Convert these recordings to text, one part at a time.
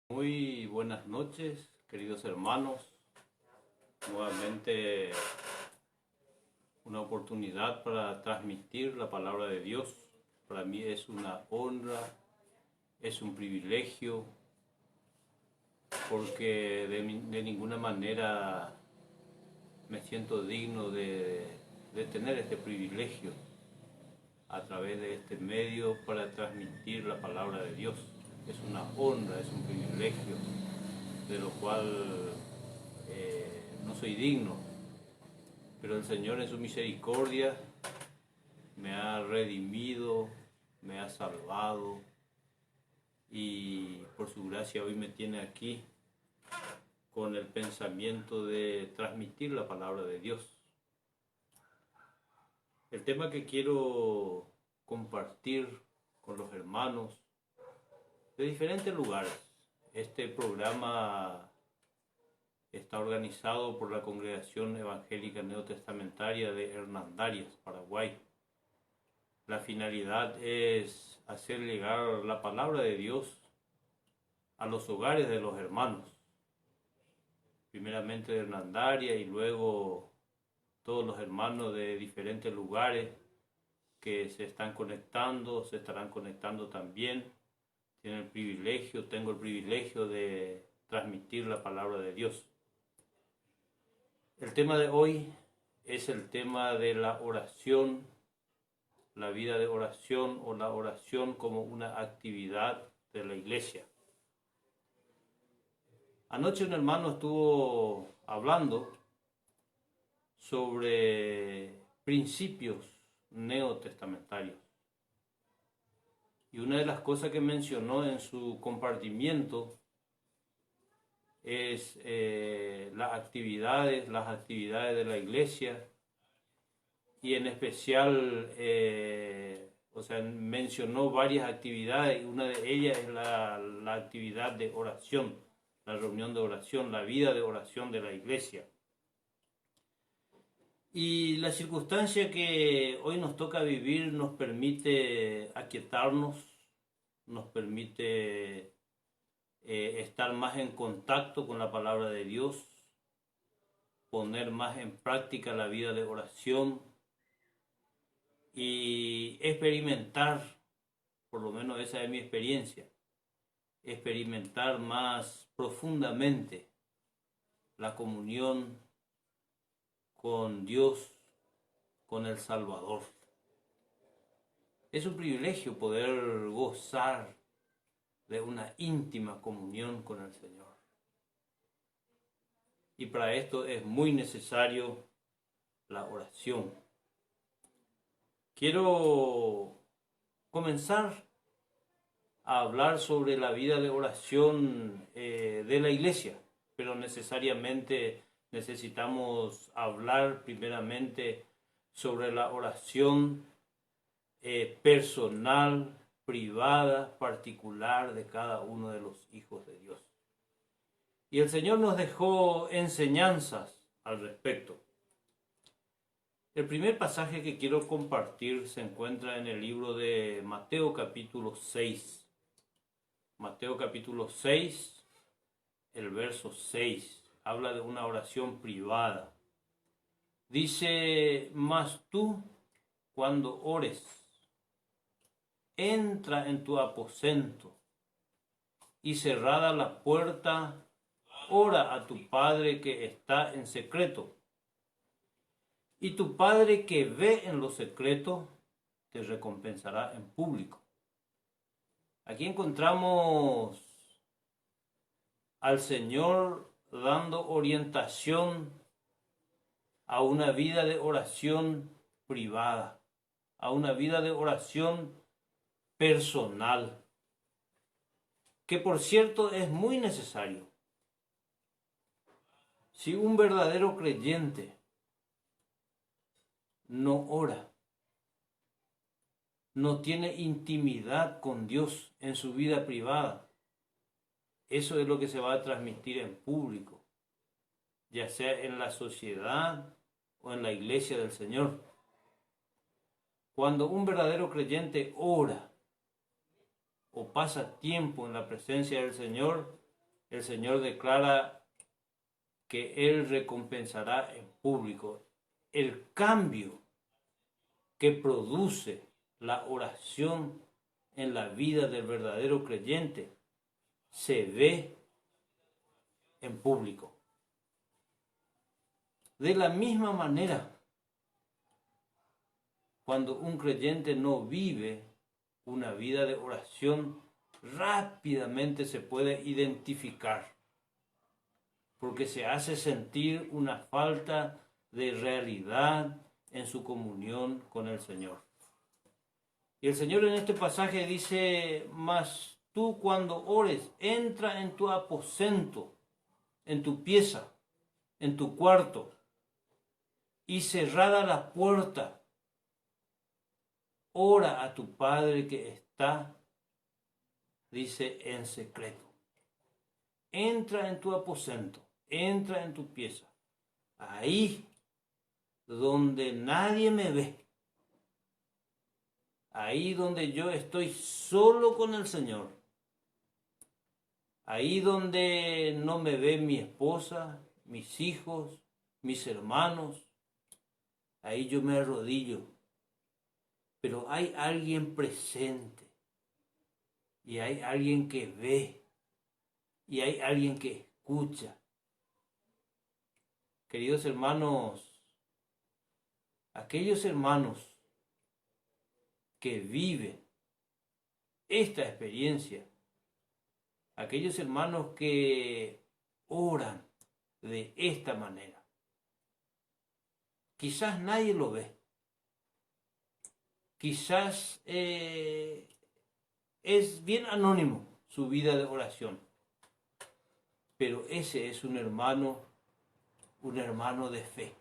Muy buenas noches, queridos hermanos. Nuevamente una oportunidad para transmitir la palabra de Dios. Para mí es una honra, es un privilegio, porque de ninguna manera me siento digno de tener este privilegio a través de este medio para transmitir la palabra de Dios. Es una honra, es un privilegio de lo cual no soy digno, pero el Señor en su misericordia me ha redimido, me ha salvado y por su gracia hoy me tiene aquí con el pensamiento de transmitir la palabra de Dios. El tema que quiero compartir con los hermanos de diferentes lugares. Este programa está organizado por la Congregación Evangélica Neotestamentaria de Hernandarias, Paraguay. La finalidad es hacer llegar la palabra de Dios a los hogares de los hermanos, primeramente de Hernandarias y luego todos los hermanos de diferentes lugares que se están conectando, se estarán conectando también. Tengo el privilegio de transmitir la palabra de Dios. El tema de hoy es el tema de la oración, la vida de oración o la oración como una actividad de la iglesia. Anoche un hermano estuvo hablando sobre principios neotestamentarios. Y una de las cosas que mencionó en su compartimiento es las actividades de la iglesia y en especial, mencionó varias actividades y una de ellas es la actividad de oración, la reunión de oración, la vida de oración de la iglesia. Y la circunstancia que hoy nos toca vivir nos permite aquietarnos, nos permite estar más en contacto con la palabra de Dios, poner más en práctica la vida de oración y experimentar, por lo menos esa es mi experiencia, experimentar más profundamente la comunión con Dios, con el Salvador. Es un privilegio poder gozar de una íntima comunión con el Señor. Y para esto es muy necesario la oración. Quiero comenzar a hablar sobre la vida de oración de la iglesia, pero necesariamente necesitamos hablar primeramente sobre la oración personal, privada, particular de cada uno de los hijos de Dios. Y el Señor nos dejó enseñanzas al respecto. El primer pasaje que quiero compartir se encuentra en el libro de Mateo capítulo 6. Mateo capítulo 6, el verso 6, habla de una oración privada. Dice: mas tú, cuando ores, entra en tu aposento y cerrada la puerta, ora a tu Padre que está en secreto. Y tu Padre que ve en lo secreto, te recompensará en público. Aquí encontramos al Señor dando orientación a una vida de oración privada, a una vida de oración personal, que por cierto es muy necesario. Si un verdadero creyente no ora, no tiene intimidad con Dios en su vida privada, eso es lo que se va a transmitir en público, ya sea en la sociedad o en la iglesia del Señor. Cuando un verdadero creyente ora o pasa tiempo en la presencia del Señor, el Señor declara que Él recompensará en público. El cambio que produce la oración en la vida del verdadero creyente se ve en público. De la misma manera, cuando un creyente no vive una vida de oración, rápidamente se puede identificar, porque se hace sentir una falta de realidad en su comunión con el Señor. Y el Señor en este pasaje dice: mas tú cuando ores, entra en tu aposento, en tu pieza, en tu cuarto, y cerrada la puerta, ora a tu Padre que está, dice, en secreto. Entra en tu aposento, entra en tu pieza, ahí donde nadie me ve, ahí donde yo estoy solo con el Señor, ahí donde no me ve mi esposa, mis hijos, mis hermanos, ahí yo me arrodillo. Pero hay alguien presente, y hay alguien que ve, y hay alguien que escucha. Queridos hermanos, aquellos hermanos que viven esta experiencia, aquellos hermanos que oran de esta manera, quizás nadie lo ve, quizás es bien anónimo su vida de oración, pero ese es un hermano de fe,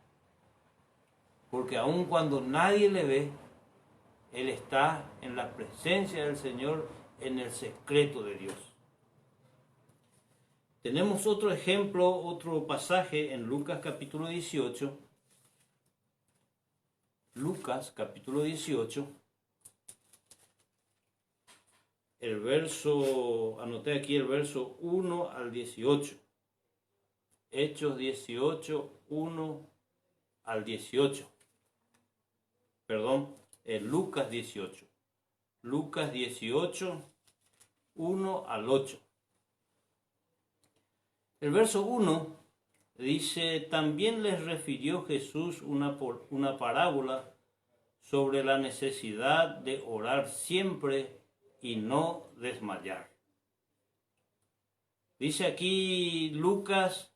porque aun cuando nadie le ve, él está en la presencia del Señor, en el secreto de Dios. Tenemos otro ejemplo, otro pasaje en Lucas capítulo 18. Lucas capítulo 18. El verso, anoté aquí el verso 1 al 18. Hechos 18, 1 al 18. Perdón, Lucas 18. Lucas 18, 1 al 8. El verso 1 dice: también les refirió Jesús una parábola sobre la necesidad de orar siempre y no desmayar. Dice aquí Lucas: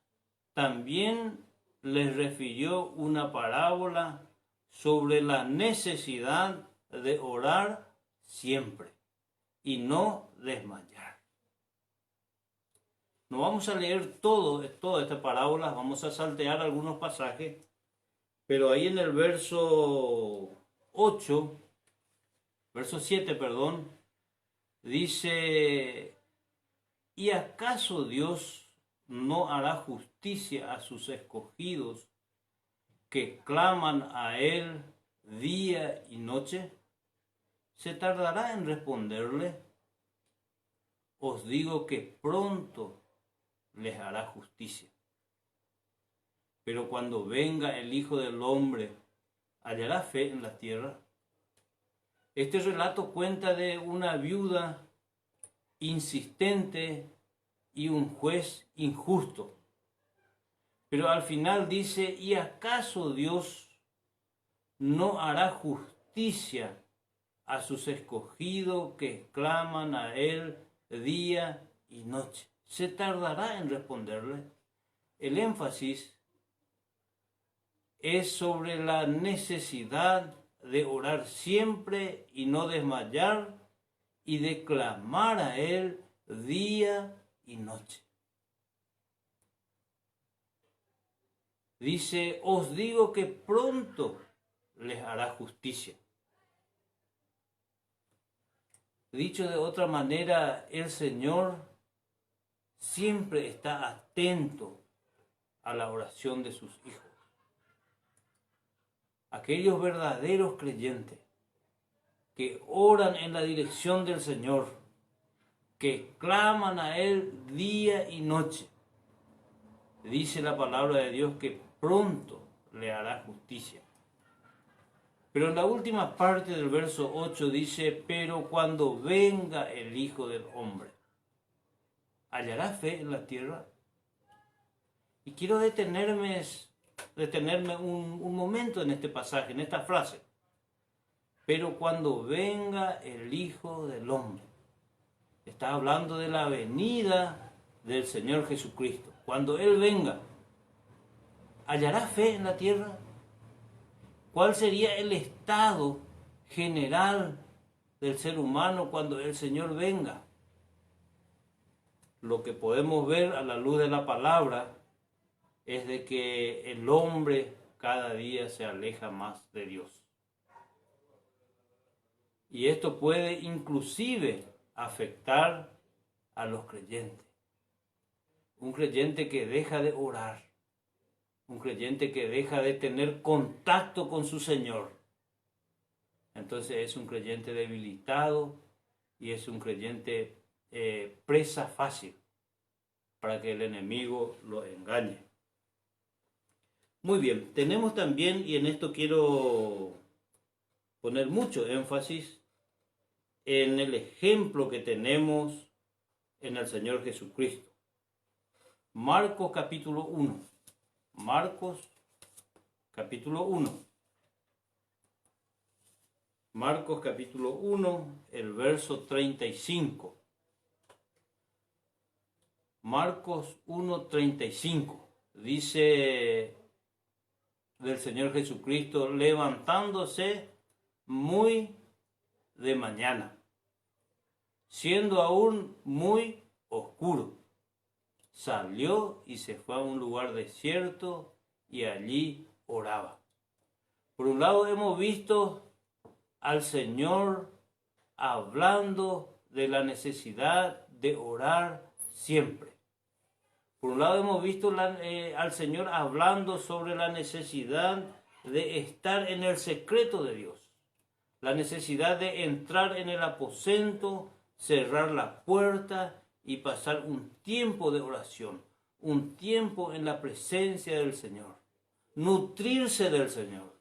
también les refirió una parábola sobre la necesidad de orar siempre y no desmayar. No vamos a leer toda esta parábola, vamos a saltear algunos pasajes, pero ahí en el verso 7, dice: ¿y acaso Dios no hará justicia a sus escogidos que claman a Él día y noche? ¿Se tardará en responderle? Os digo que pronto les hará justicia. Pero cuando venga el Hijo del Hombre, ¿hallará fe en la tierra? Este relato cuenta de una viuda insistente y un juez injusto. Pero al final dice: ¿y acaso Dios no hará justicia a sus escogidos que claman a Él día y noche? ¿Se tardará en responderle? El énfasis es sobre la necesidad de orar siempre y no desmayar, y de clamar a Él día y noche. Dice: os digo que pronto les hará justicia. Dicho de otra manera, el Señor siempre está atento a la oración de sus hijos. Aquellos verdaderos creyentes que oran en la dirección del Señor que claman a Él día y noche. Dice la palabra de Dios que pronto le hará justicia. Pero en la última parte del verso 8 dice, pero cuando venga el Hijo del Hombre, ¿hallará fe en la tierra? Y quiero detenerme un momento en este pasaje, en esta frase. Pero cuando venga el Hijo del Hombre. Está hablando de la venida del Señor Jesucristo. Cuando Él venga, ¿hallará fe en la tierra? ¿Cuál sería el estado general del ser humano cuando el Señor venga? Lo que podemos ver a la luz de la palabra es de que el hombre cada día se aleja más de Dios. Y esto puede inclusive afectar a los creyentes. Un creyente que deja de orar, un creyente que deja de tener contacto con su Señor, entonces es un creyente debilitado y es un creyente presa fácil para que el enemigo lo engañe. Muy bien, tenemos también, y en esto quiero poner mucho énfasis, en el ejemplo que tenemos en el Señor Jesucristo. Marcos capítulo 1. Marcos capítulo 1. Marcos capítulo 1, el verso 35. Marcos 1:35. Dice del Señor Jesucristo, levantándose muy de mañana, siendo aún muy oscuro, salió y se fue a un lugar desierto y allí oraba. Por un lado hemos visto al Señor hablando de la necesidad de orar siempre. Por un lado hemos visto al Señor hablando sobre la necesidad de estar en el secreto de Dios. La necesidad de entrar en el aposento, cerrar la puerta y pasar un tiempo de oración, un tiempo en la presencia del Señor, nutrirse del Señor.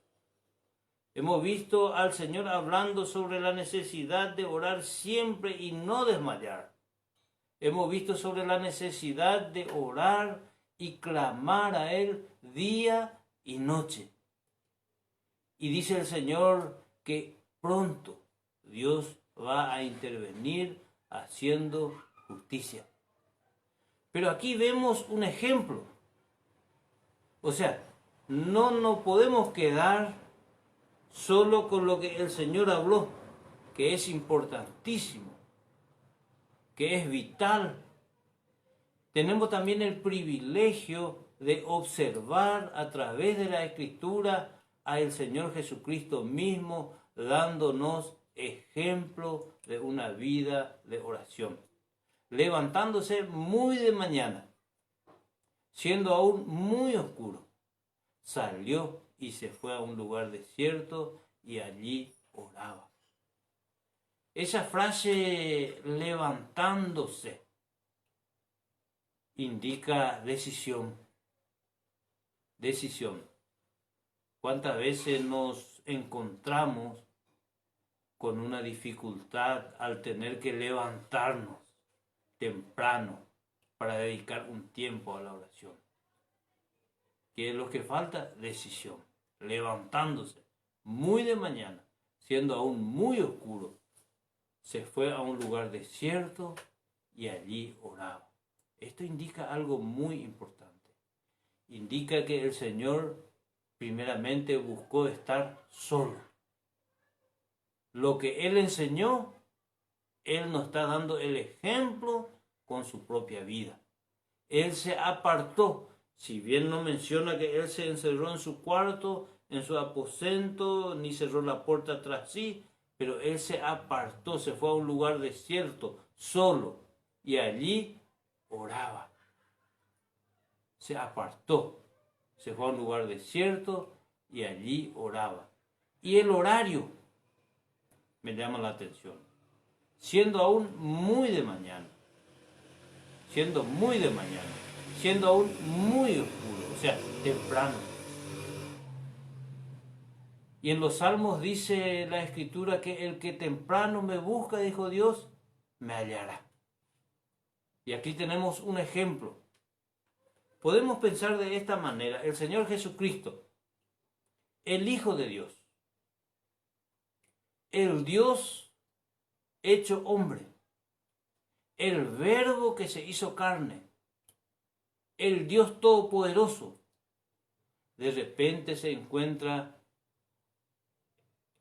Hemos visto al Señor hablando sobre la necesidad de orar siempre y no desmayar. Hemos visto sobre la necesidad de orar y clamar a Él día y noche. Y dice el Señor que pronto Dios va a intervenir haciendo justicia. Pero aquí vemos un ejemplo. O sea, no nos podemos quedar solo con lo que el Señor habló, que es importantísimo, que es vital. Tenemos también el privilegio de observar a través de la Escritura al Señor Jesucristo mismo, dándonos ejemplo de una vida de oración. Levantándose muy de mañana, siendo aún muy oscuro, salió y se fue a un lugar desierto y allí oraba. Esa frase levantándose indica decisión. Decisión. ¿Cuántas veces nos encontramos con una dificultad al tener que levantarnos temprano para dedicar un tiempo a la oración? ¿Qué es lo que falta? Decisión. Levantándose muy de mañana, siendo aún muy oscuro, se fue a un lugar desierto y allí oraba. Esto indica algo muy importante. Indica que el Señor primeramente buscó estar solo. Lo que Él enseñó, Él nos está dando el ejemplo con su propia vida. Él se apartó. Si bien no menciona que Él se encerró en su cuarto, en su aposento, ni cerró la puerta tras sí, pero Él se apartó, se fue a un lugar desierto, solo, y allí oraba. Se apartó, se fue a un lugar desierto y allí oraba. Y el horario me llama la atención. siendo aún muy de mañana, siendo muy de mañana, siendo aún muy oscuro, o sea, temprano. Y en los Salmos dice la Escritura que el que temprano me busca, dijo Dios, me hallará. Y aquí tenemos un ejemplo. Podemos pensar de esta manera: el Señor Jesucristo, el Hijo de Dios, el Dios hecho hombre, el Verbo que se hizo carne, el Dios todopoderoso, de repente se encuentra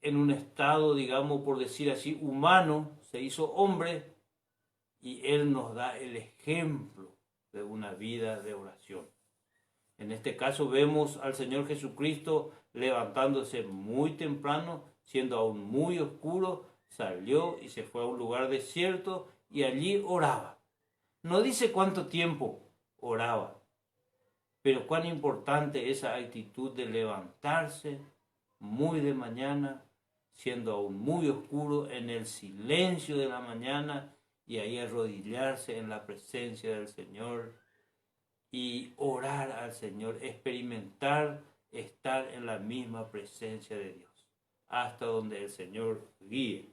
en un estado, digamos, por decir así, humano, se hizo hombre, y Él nos da el ejemplo de una vida de oración. En este caso vemos al Señor Jesucristo levantándose muy temprano, siendo aún muy oscuro, salió y se fue a un lugar desierto y allí oraba. No dice cuánto tiempo oraba, pero cuán importante esa actitud de levantarse muy de mañana, siendo aún muy oscuro, en el silencio de la mañana, y ahí arrodillarse en la presencia del Señor y orar al Señor, experimentar estar en la misma presencia de Dios, hasta donde el Señor guíe.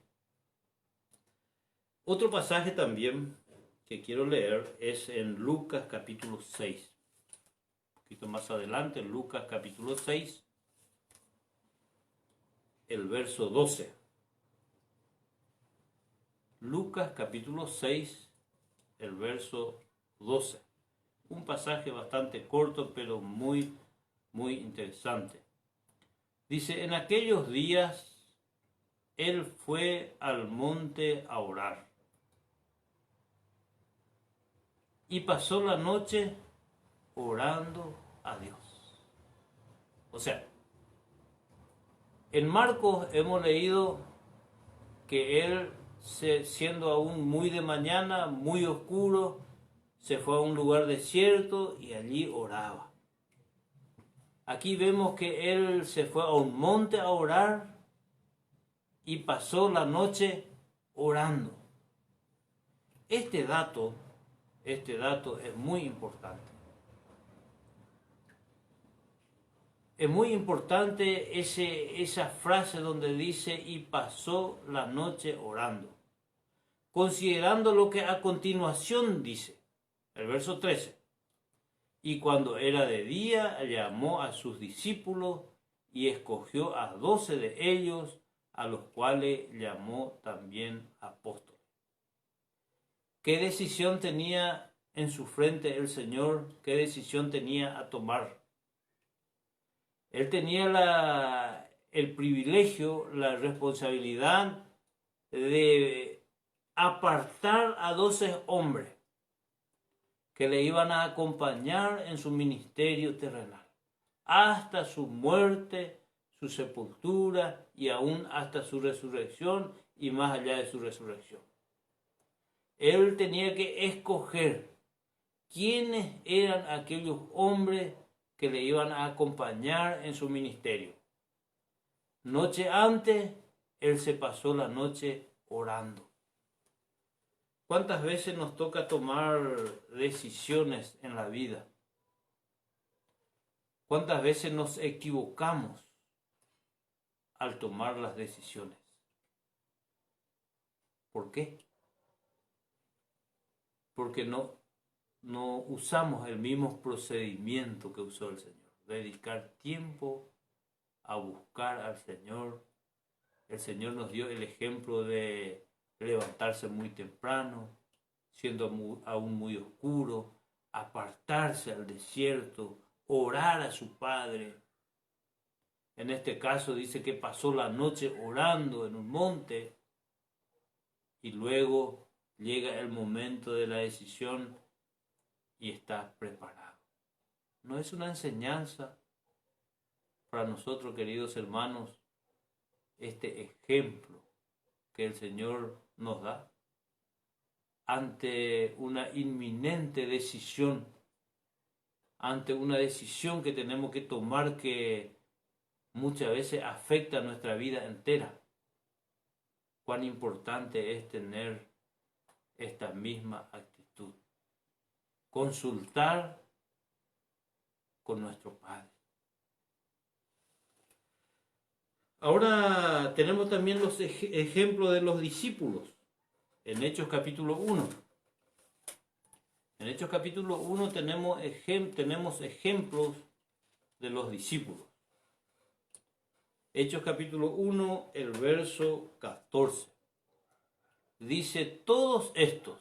Otro pasaje también que quiero leer es en Lucas capítulo 6. Un poquito más adelante, en Lucas capítulo 6, el verso 12. Lucas capítulo 6, el verso 12. Un pasaje bastante corto, pero muy, muy interesante. Dice: en aquellos días él fue al monte a orar y pasó la noche orando a Dios. O sea, en Marcos hemos leído que él, siendo aún muy de mañana, muy oscuro, se fue a un lugar desierto y allí oraba. Aquí vemos que él se fue a un monte a orar y pasó la noche orando. Este dato es muy importante. Es muy importante esa frase donde dice y pasó la noche orando, considerando lo que a continuación dice, el verso 13. Y cuando era de día, llamó a sus discípulos y escogió a 12 de ellos, a los cuales llamó también apóstoles. ¿Qué decisión tenía en su frente el Señor? ¿Qué decisión tenía a tomar? Él tenía el privilegio, la responsabilidad de apartar a 12 hombres que le iban a acompañar en su ministerio terrenal, hasta su muerte, su sepultura y aún hasta su resurrección y más allá de su resurrección. Él tenía que escoger quiénes eran aquellos hombres que le iban a acompañar en su ministerio. Noche antes, él se pasó la noche orando. ¿Cuántas veces nos toca tomar decisiones en la vida? ¿Cuántas veces nos equivocamos al tomar las decisiones? ¿Por qué? Porque no usamos el mismo procedimiento que usó el Señor. Dedicar tiempo a buscar al Señor. El Señor nos dio el ejemplo de levantarse muy temprano, siendo aún muy oscuro, apartarse al desierto, orar a su Padre. En este caso dice que pasó la noche orando en un monte y luego llega el momento de la decisión y está preparado. ¿No es una enseñanza para nosotros, queridos hermanos, este ejemplo que el Señor nos da ante una inminente decisión, ante una decisión que tenemos que tomar que muchas veces afecta nuestra vida entera? cuán importante es tener esta misma actitud. Consultar con nuestro Padre. Ahora tenemos también los ejemplos de los discípulos en Hechos capítulo 1. En Hechos capítulo 1 tenemos ejemplos de los discípulos. Hechos capítulo 1, el verso 14. Dice, todos estos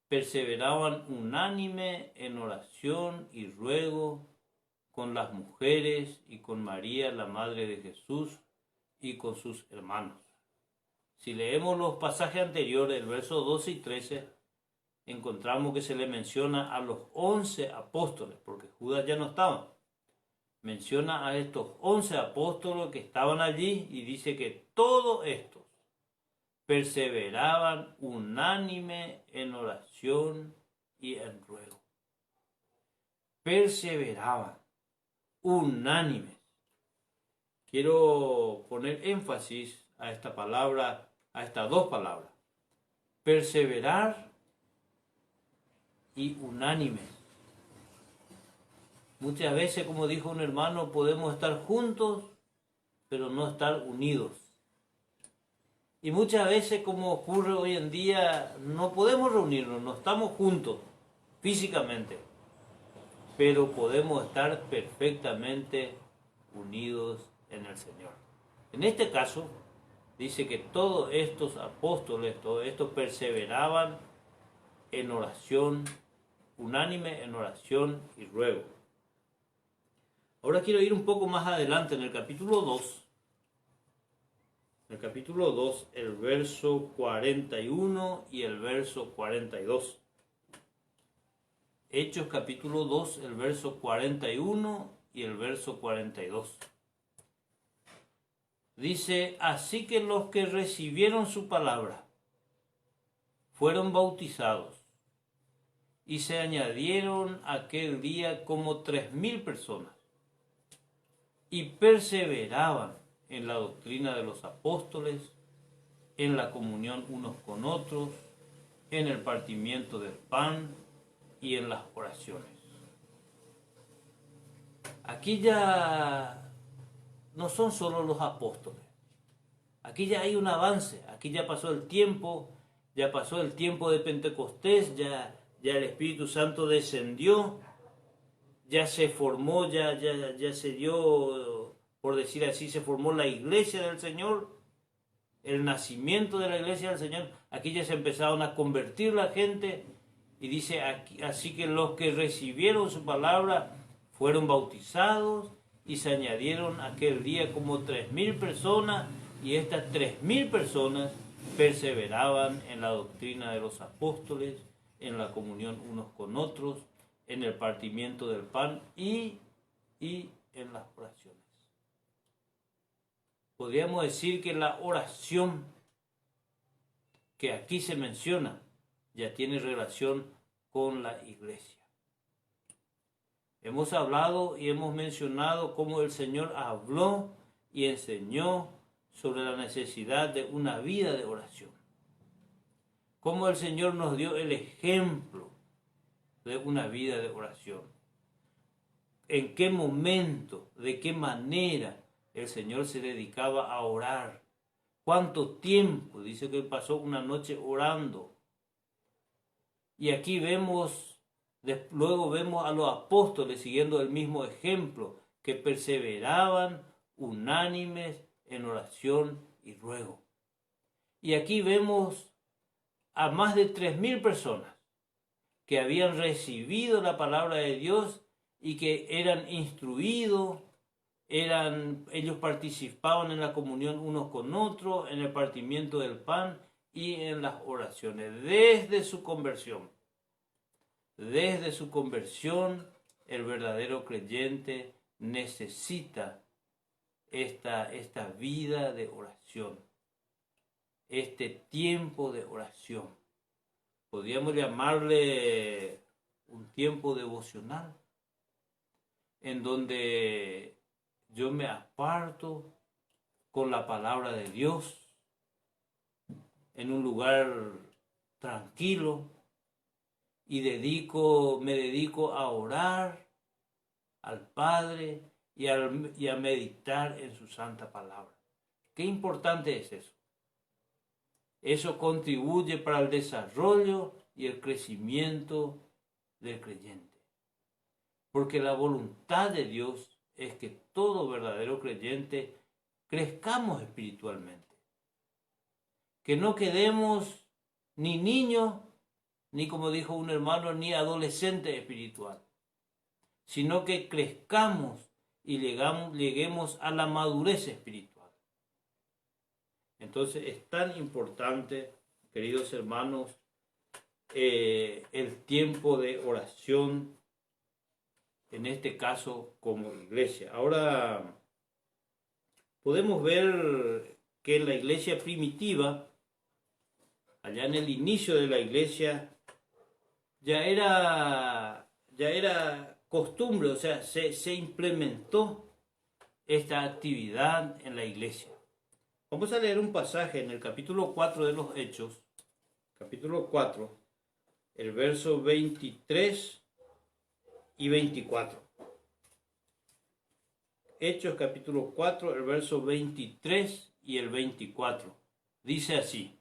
perseveraban unánime en oración y ruego con las mujeres y con María, la madre de Jesús, y con sus hermanos. Si leemos los pasajes anteriores, el verso 12 y 13, encontramos que se le menciona a los 11 apóstoles, porque Judas ya no estaba. Menciona a estos 11 apóstoles que estaban allí y dice que todos estos perseveraban unánime en oración y en ruego. Perseveraban unánimes. Quiero poner énfasis a esta palabra, a estas dos palabras. Perseverar y unánime. Muchas veces, como dijo un hermano, podemos estar juntos, pero no estar unidos. Y muchas veces, como ocurre hoy en día, no podemos reunirnos, no estamos juntos físicamente, pero podemos estar perfectamente unidos en el Señor. En este caso, dice que todos estos apóstoles, todos estos perseveraban en oración, unánime en oración y ruego. Ahora quiero ir un poco más adelante en el capítulo 2. En el capítulo 2, el verso 41 y el verso 42. Hechos capítulo 2, el verso 41 y el verso 42. Dice, así que los que recibieron su palabra fueron bautizados y se añadieron aquel día como 3,000 personas y perseveraban en la doctrina de los apóstoles, en la comunión unos con otros, en el partimiento del pan y en las oraciones. Aquí ya no son solo los apóstoles. Aquí ya hay un avance. Aquí ya pasó el tiempo. Ya pasó el tiempo de Pentecostés. Ya el Espíritu Santo descendió. Ya se formó, ya se dio, por decir así, se formó la iglesia del Señor. El nacimiento de la iglesia del Señor. Aquí ya se empezaron a convertir la gente. Y dice, aquí, así que los que recibieron su palabra fueron bautizados y se añadieron aquel día como 3,000 personas, y estas 3,000 personas perseveraban en la doctrina de los apóstoles, en la comunión unos con otros, en el partimiento del pan y en las oraciones. Podríamos decir que la oración que aquí se menciona ya tiene relación con la iglesia. Hemos hablado y hemos mencionado cómo el Señor habló y enseñó sobre la necesidad de una vida de oración. Cómo el Señor nos dio el ejemplo de una vida de oración. En qué momento, de qué manera el Señor se dedicaba a orar. Cuánto tiempo, dice que pasó una noche orando. Y aquí luego vemos a los apóstoles siguiendo el mismo ejemplo, que perseveraban unánimes en oración y ruego. Y aquí vemos a más de 3,000 personas que habían recibido la palabra de Dios y que eran instruidos, ellos participaban en la comunión unos con otros, en el partimiento del pan y en las oraciones, desde su conversión. Desde su conversión, el verdadero creyente necesita esta vida de oración, este tiempo de oración. Podríamos llamarle un tiempo devocional, en donde yo me aparto con la palabra de Dios, en un lugar tranquilo y me dedico a orar al Padre y a meditar en su santa palabra. Qué importante es eso. Eso contribuye para el desarrollo y el crecimiento del creyente. Porque la voluntad de Dios es que todo verdadero creyente crezcamos espiritualmente. Que no quedemos ni niños, ni como dijo un hermano, ni adolescente espiritual, sino que crezcamos y lleguemos a la madurez espiritual. Entonces es tan importante, queridos hermanos, el tiempo de oración, en este caso como iglesia. Ahora podemos ver que en la iglesia primitiva, allá en el inicio de la iglesia, ya era costumbre, o sea, se implementó esta actividad en la iglesia. Vamos a leer un pasaje en el capítulo 4 de los Hechos, capítulo 4, el verso 23 y 24. Hechos capítulo 4, el verso 23 y el 24. Dice así: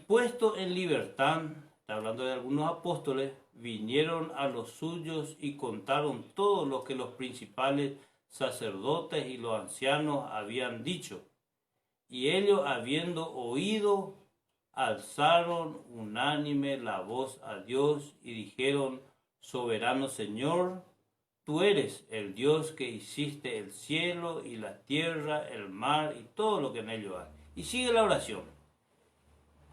puesto en libertad, está hablando de algunos apóstoles, vinieron a los suyos y contaron todo lo que los principales sacerdotes y los ancianos habían dicho. Y ellos, habiendo oído, alzaron unánime la voz a Dios y dijeron: Soberano Señor, tú eres el Dios que hiciste el cielo y la tierra, el mar y todo lo que en ello hay. Y sigue la oración.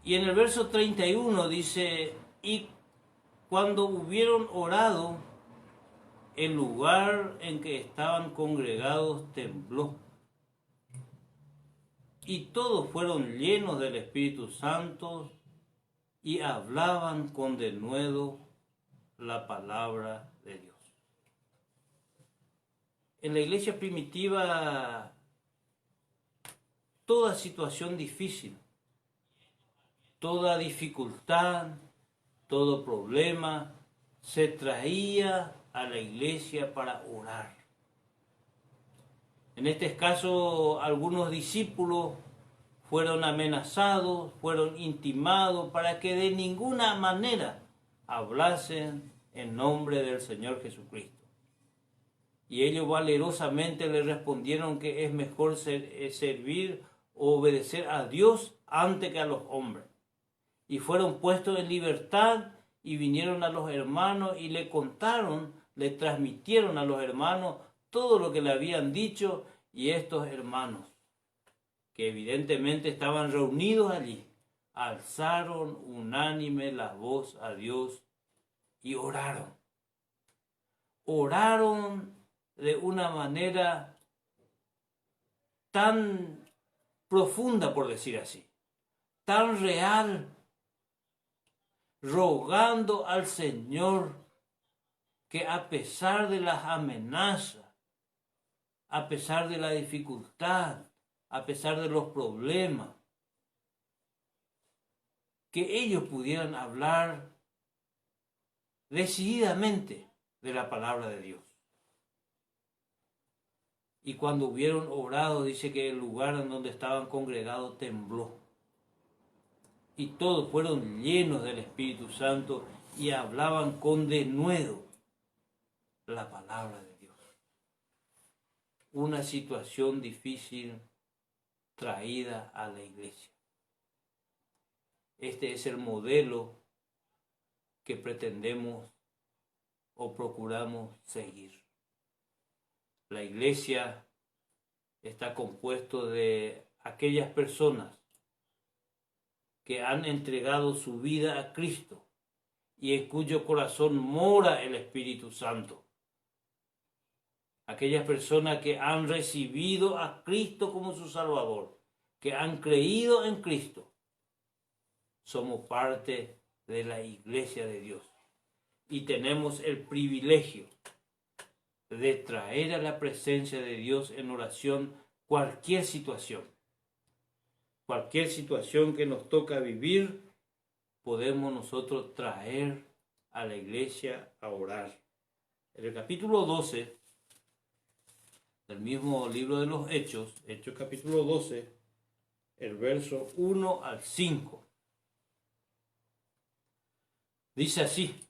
Y en el verso 31 dice: y cuando hubieron orado, el lugar en que estaban congregados tembló. Y todos fueron llenos del Espíritu Santo y hablaban con denuedo la palabra de Dios. En la iglesia primitiva, toda situación difícil, toda dificultad, todo problema, se traía a la iglesia para orar. En este caso, algunos discípulos fueron amenazados, fueron intimados para que de ninguna manera hablasen en nombre del Señor Jesucristo. Y ellos valerosamente le respondieron que es mejor servir o obedecer a Dios antes que a los hombres. Y fueron puestos en libertad y vinieron a los hermanos y le contaron, le transmitieron a los hermanos todo lo que le habían dicho, y estos hermanos, que evidentemente estaban reunidos allí, alzaron unánime la voz a Dios y oraron. Oraron de una manera tan profunda, por decir así, tan real, rogando al Señor que a pesar de las amenazas, a pesar de la dificultad, a pesar de los problemas, que ellos pudieran hablar decididamente de la palabra de Dios. Y cuando hubieron orado, dice que el lugar en donde estaban congregados tembló. Y todos fueron llenos del Espíritu Santo y hablaban con denuedo la palabra de Dios. Una situación difícil traída a la iglesia. Este es el modelo que pretendemos o procuramos seguir. La iglesia está compuesto de aquellas personas que han entregado su vida a Cristo y en cuyo corazón mora el Espíritu Santo. Aquellas personas que han recibido a Cristo como su Salvador, que han creído en Cristo. Somos parte de la iglesia de Dios y tenemos el privilegio de traer a la presencia de Dios en oración cualquier situación. Cualquier situación que nos toca vivir, podemos nosotros traer a la iglesia a orar. En el capítulo 12 del mismo libro de los Hechos, Hechos capítulo 12, el verso 1 al 5, dice así: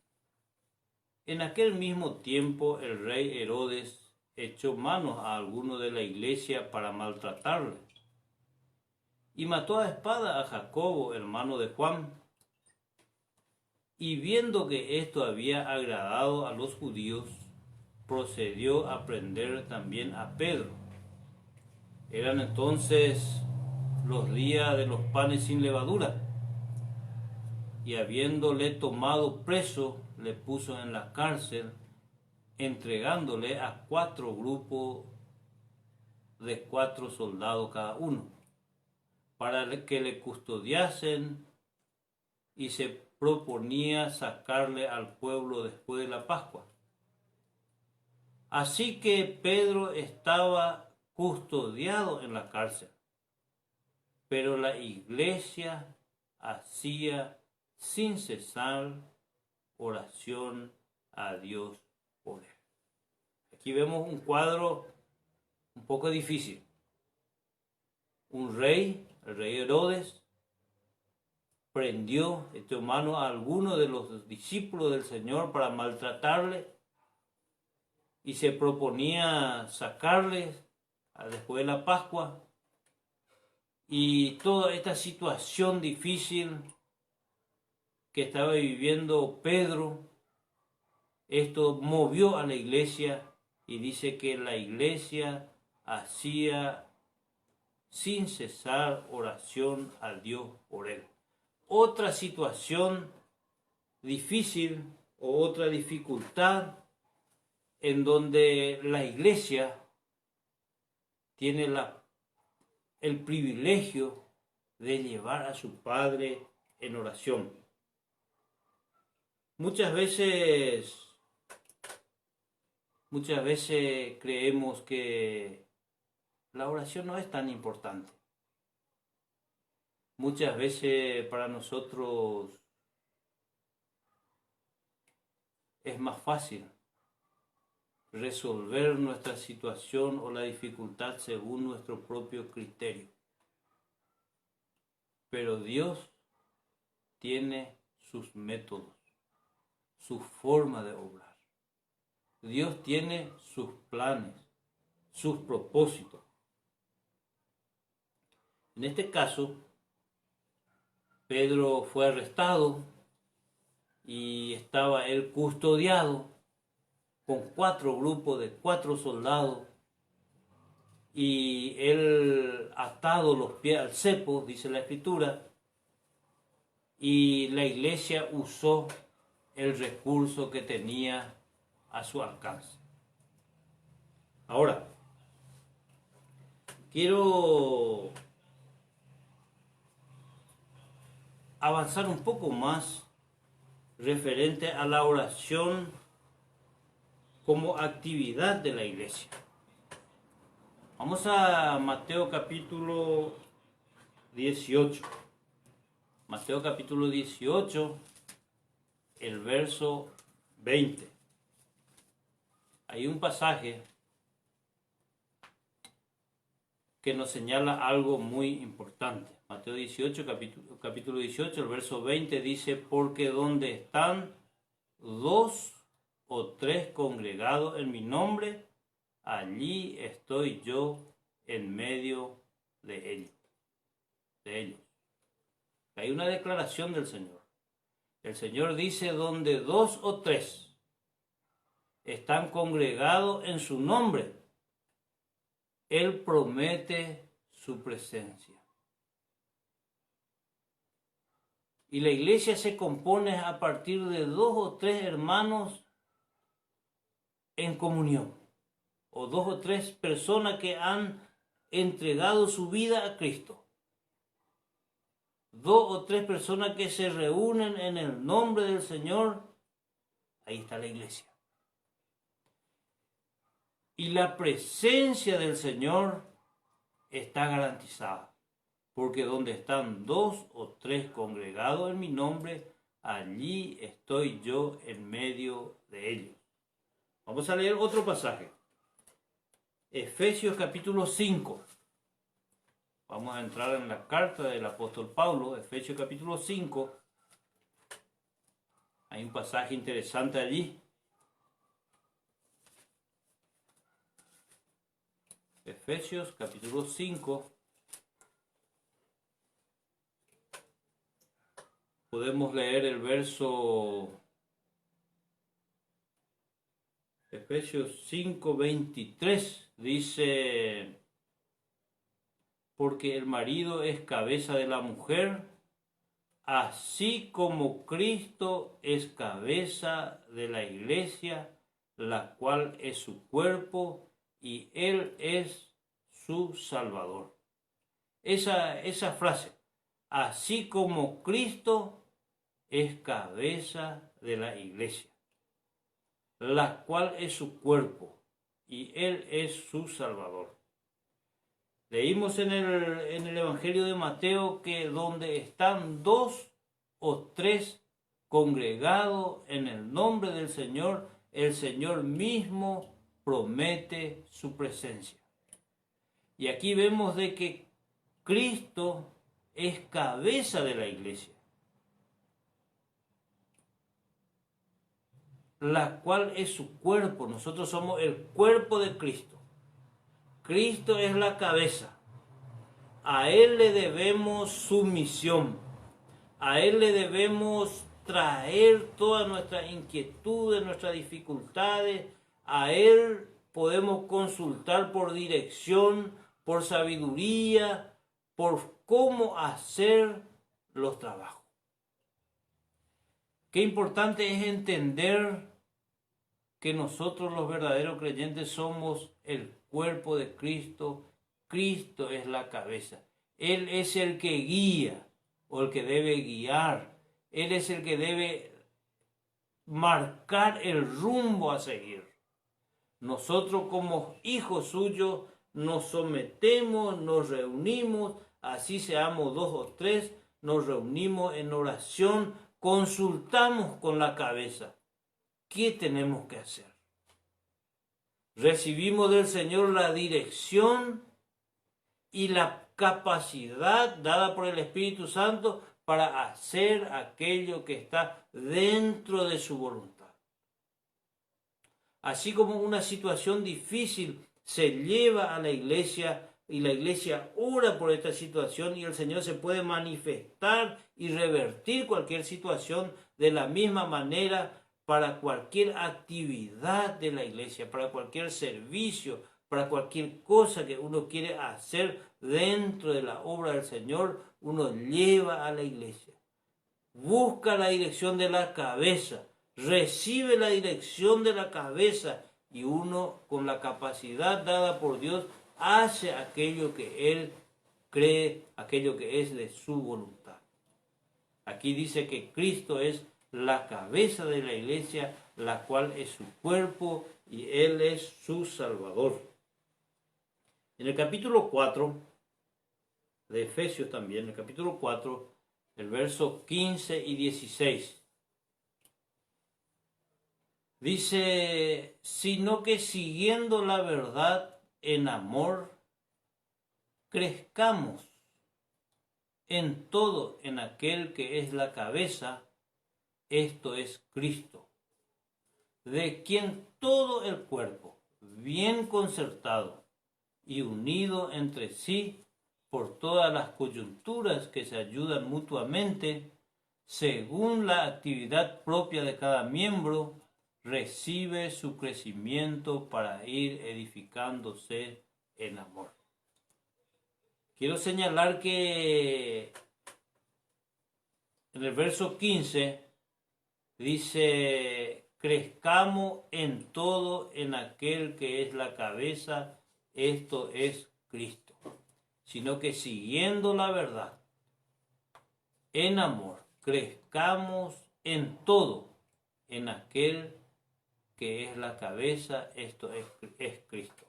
en aquel mismo tiempo el rey Herodes echó manos a algunos de la iglesia para maltratarle, y mató a espada a Jacobo, hermano de Juan. Y viendo que esto había agradado a los judíos, procedió a prender también a Pedro. Eran entonces los días de los panes sin levadura, y habiéndole tomado preso, le puso en la cárcel, entregándole a 4 grupos de 4 soldados cada uno, para que le custodiasen, y se proponía sacarle al pueblo después de la Pascua. Así que Pedro estaba custodiado en la cárcel, pero la iglesia hacía sin cesar oración a Dios por él. Aquí vemos un cuadro un poco difícil. Un rey, el rey Herodes, prendió, echó mano a algunos de los discípulos del Señor para maltratarle, y se proponía sacarles después de la Pascua. Y toda esta situación difícil que estaba viviendo Pedro, esto movió a la iglesia, y dice que la iglesia hacía sin cesar oración a Dios por él. Otra situación difícil o otra dificultad en donde la iglesia tiene el privilegio de llevar a su Padre en oración. Muchas veces creemos que la oración no es tan importante. Muchas veces para nosotros es más fácil resolver nuestra situación o la dificultad según nuestro propio criterio. Pero Dios tiene sus métodos, su forma de obrar. Dios tiene sus planes, sus propósitos. En este caso, Pedro fue arrestado y estaba él custodiado con 4 grupos de 4 soldados, y él atado los pies al cepo, dice la Escritura, y la iglesia usó el recurso que tenía a su alcance. Ahora, quiero avanzar un poco más referente a la oración como actividad de la iglesia. Vamos a Mateo capítulo 18. Mateo capítulo 18, el verso 20. Hay un pasaje que nos señala algo muy importante. Mateo 18, capítulo 18, el verso 20 dice: porque donde están 2 o 3 congregados en mi nombre, allí estoy yo en medio de ellos. Hay una declaración del Señor. El Señor dice: donde 2 o 3 están congregados en su nombre, Él promete su presencia. Y la iglesia se compone a partir de 2 o 3 hermanos en comunión, o 2 o 3 personas que han entregado su vida a Cristo. 2 o 3 personas que se reúnen en el nombre del Señor, ahí está la iglesia. Y la presencia del Señor está garantizada. Porque donde están 2 o 3 congregados en mi nombre, allí estoy yo en medio de ellos. Vamos a leer otro pasaje. Efesios capítulo 5. Vamos a entrar en la carta del apóstol Pablo, Efesios capítulo 5. Hay un pasaje interesante allí. Efesios capítulo 5. Podemos leer el verso Efesios 5:23. Dice: porque el marido es cabeza de la mujer, así como Cristo es cabeza de la iglesia, la cual es su cuerpo, y Él es su Salvador. Esa frase, así como Cristo es cabeza de la iglesia, la cual es su cuerpo, y Él es su Salvador. Leímos en el Evangelio de Mateo que donde están 2 o 3 congregados en el nombre del Señor, el Señor mismo promete su presencia. Y aquí vemos de que Cristo es cabeza de la iglesia, la cual es su cuerpo. Nosotros somos el cuerpo de Cristo. Cristo es la cabeza. A Él le debemos sumisión. A Él le debemos traer todas nuestras inquietudes, nuestras dificultades. A Él podemos consultar por dirección, por sabiduría, por cómo hacer los trabajos. Qué importante es entender que nosotros los verdaderos creyentes somos el cuerpo de Cristo. Cristo es la cabeza. Él es el que guía o el que debe guiar. Él es el que debe marcar el rumbo a seguir. Nosotros como hijos suyos nos sometemos, nos reunimos, así seamos 2 o 3, nos reunimos en oración, consultamos con la cabeza. ¿Qué tenemos que hacer? Recibimos del Señor la dirección y la capacidad dada por el Espíritu Santo para hacer aquello que está dentro de su voluntad. Así como una situación difícil se lleva a la iglesia y la iglesia ora por esta situación y el Señor se puede manifestar y revertir cualquier situación, de la misma manera para cualquier actividad de la iglesia, para cualquier servicio, para cualquier cosa que uno quiere hacer dentro de la obra del Señor, uno lleva a la iglesia. Busca la dirección de la cabeza, recibe la dirección de la cabeza y uno con la capacidad dada por Dios hace aquello que Él cree, aquello que es de su voluntad. Aquí dice que Cristo es la cabeza de la iglesia, la cual es su cuerpo y Él es su Salvador. En el capítulo 4 de Efesios también, en el capítulo 4, el verso 15 y 16, dice: sino que siguiendo la verdad en amor, crezcamos en todo en aquel que es la cabeza, esto es Cristo, de quien todo el cuerpo, bien concertado y unido entre sí por todas las coyunturas que se ayudan mutuamente, según la actividad propia de cada miembro, recibe su crecimiento para ir edificándose en amor. Quiero señalar que en el verso 15 dice: crezcamos en todo en aquel que es la cabeza, esto es Cristo. Sino que siguiendo la verdad, en amor, crezcamos en todo en aquel que es la cabeza, esto es Cristo.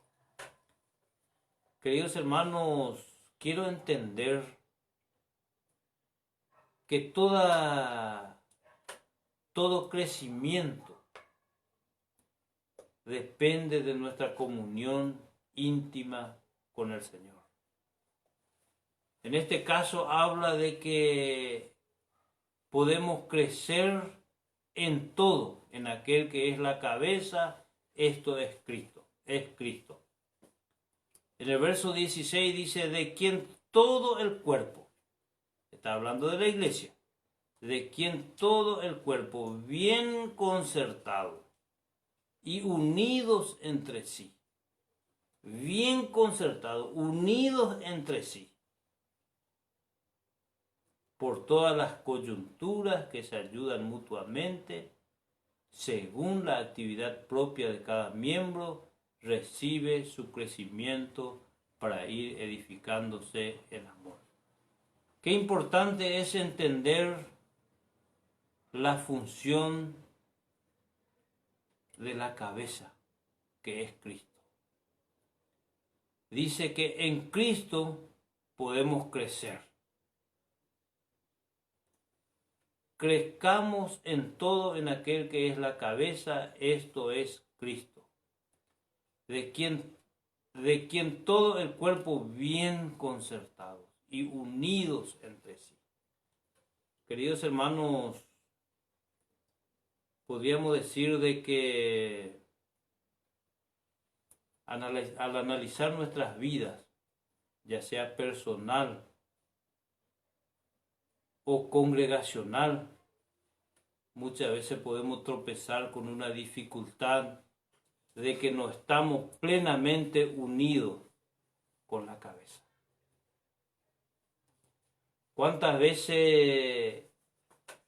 Queridos hermanos, quiero entender que todo crecimiento depende de nuestra comunión íntima con el Señor. En este caso habla de que podemos crecer en todo, en aquel que es la cabeza, esto es Cristo, es Cristo. En el verso 16 dice, de quien todo el cuerpo, está hablando de la iglesia, de quien todo el cuerpo bien concertado y unidos entre sí, bien concertado, unidos entre sí, por todas las coyunturas que se ayudan mutuamente, según la actividad propia de cada miembro, recibe su crecimiento para ir edificándose en amor. Qué importante es entender la función de la cabeza, que es Cristo. Dice que en Cristo podemos crecer. Crezcamos en todo en aquel que es la cabeza, esto es Cristo, de quien todo el cuerpo bien concertado y unidos entre sí. Queridos hermanos, podríamos decir de que al analizar nuestras vidas, ya sea personal o congregacional, muchas veces podemos tropezar con una dificultad de que no estamos plenamente unidos con la cabeza. ¿Cuántas veces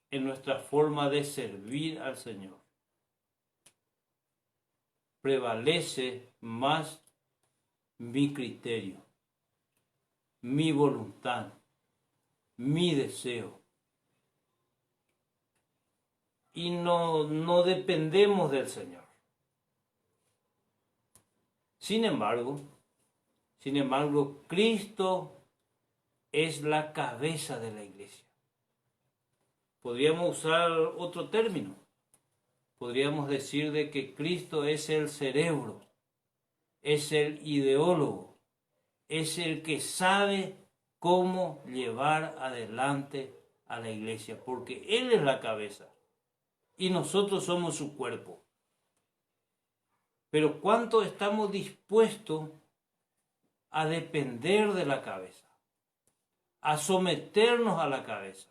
en nuestra forma de servir al Señor prevalece más mi criterio, mi voluntad, mi deseo? Y no dependemos del Señor. Sin embargo, Cristo es la cabeza de la iglesia. Podríamos usar otro término. Podríamos decir de que Cristo es el cerebro, es el ideólogo, es el que sabe cómo llevar adelante a la iglesia, porque Él es la cabeza y nosotros somos su cuerpo. Pero ¿cuánto estamos dispuestos a depender de la cabeza, a someternos a la cabeza?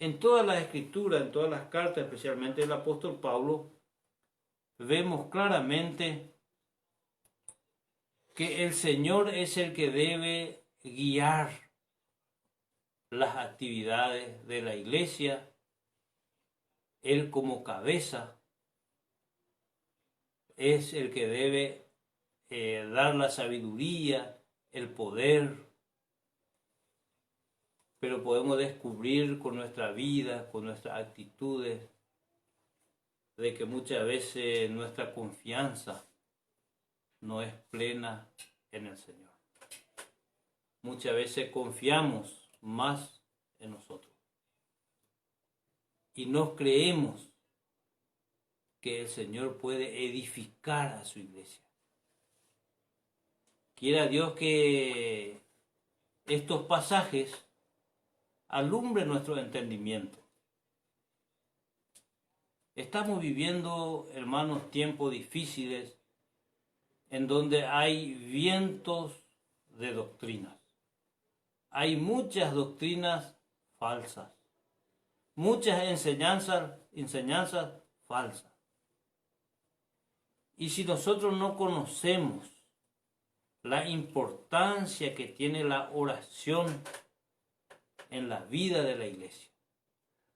En todas las escrituras, en todas las cartas, especialmente el apóstol Pablo, vemos claramente que el Señor es el que debe guiar las actividades de la iglesia. Él como cabeza es el que debe dar la sabiduría, el poder. Pero podemos descubrir con nuestra vida, con nuestras actitudes, de que muchas veces nuestra confianza no es plena en el Señor. Muchas veces confiamos más en nosotros y no creemos que el Señor puede edificar a su iglesia. Quiera Dios que estos pasajes alumbren nuestro entendimiento. Estamos viviendo, hermanos, tiempos difíciles en donde hay vientos de doctrinas. Hay muchas doctrinas falsas, muchas enseñanzas falsas. Y si nosotros no conocemos la importancia que tiene la oración en la vida de la iglesia,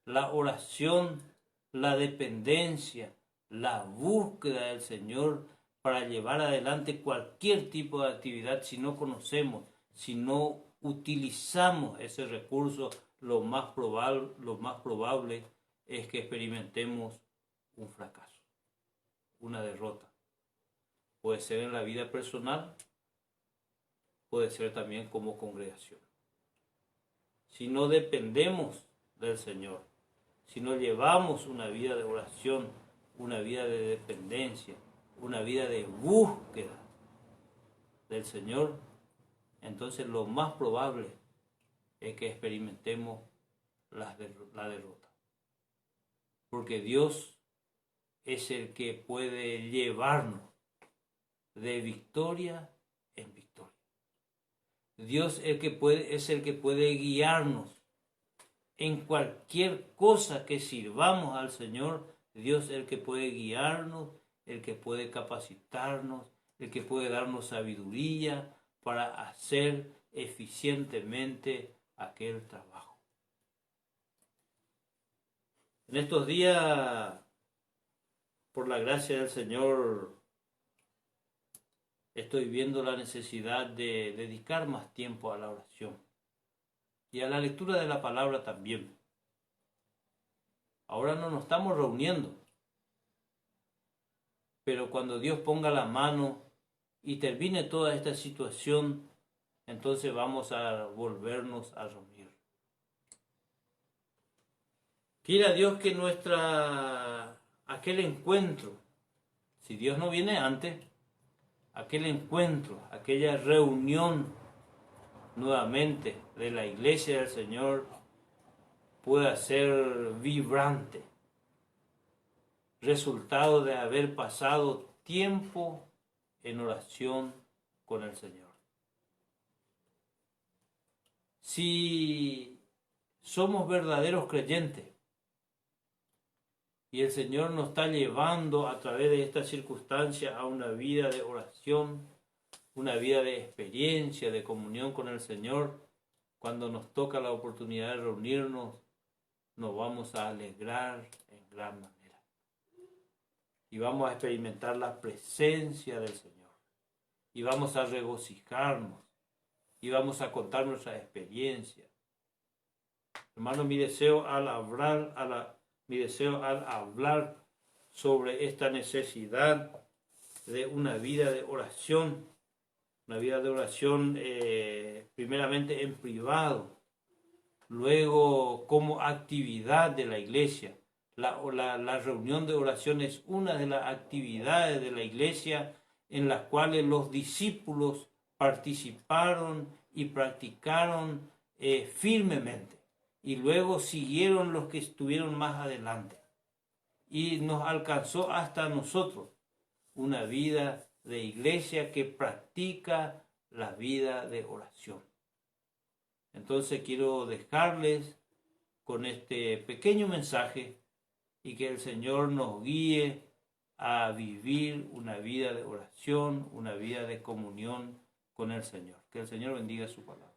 la oración, la dependencia, la búsqueda del Señor para llevar adelante cualquier tipo de actividad, si no conocemos, si no utilizamos ese recurso, lo más probable es que experimentemos un fracaso, una derrota. Puede ser en la vida personal, puede ser también como congregación. Si no dependemos del Señor, si no llevamos una vida de oración, una vida de dependencia, una vida de búsqueda del Señor, entonces lo más probable es que experimentemos la derrota. Porque Dios es el que puede llevarnos de victoria en victoria. Dios es el que puede guiarnos en cualquier cosa que sirvamos al Señor. Dios es el que puede guiarnos, el que puede capacitarnos, el que puede darnos sabiduría para hacer eficientemente aquel trabajo. En estos días, por la gracia del Señor, estoy viendo la necesidad de dedicar más tiempo a la oración y a la lectura de la palabra también. Ahora no nos estamos reuniendo, pero cuando Dios ponga la mano y termine toda esta situación, entonces vamos a volvernos a reunir. Quiera Dios que aquel encuentro, si Dios no viene antes, aquel encuentro, aquella reunión nuevamente de la iglesia del Señor pueda ser vibrante, resultado de haber pasado tiempo en oración con el Señor. Si somos verdaderos creyentes y el Señor nos está llevando a través de esta circunstancia a una vida de oración, una vida de experiencia, de comunión con el Señor, cuando nos toca la oportunidad de reunirnos, nos vamos a alegrar en gran manera. Y vamos a experimentar la presencia del Señor. Y vamos a regocijarnos. Y vamos a contar nuestra experiencia. Hermano, mi deseo al hablar sobre esta necesidad de una vida de oración, primeramente en privado, luego como actividad de la iglesia. La reunión de oración es una de las actividades de la iglesia en las cuales los discípulos participaron y practicaron firmemente. Y luego siguieron los que estuvieron más adelante. Y nos alcanzó hasta nosotros una vida de iglesia que practica la vida de oración. Entonces quiero dejarles con este pequeño mensaje y que el Señor nos guíe a vivir una vida de oración, una vida de comunión con el Señor. Que el Señor bendiga su palabra.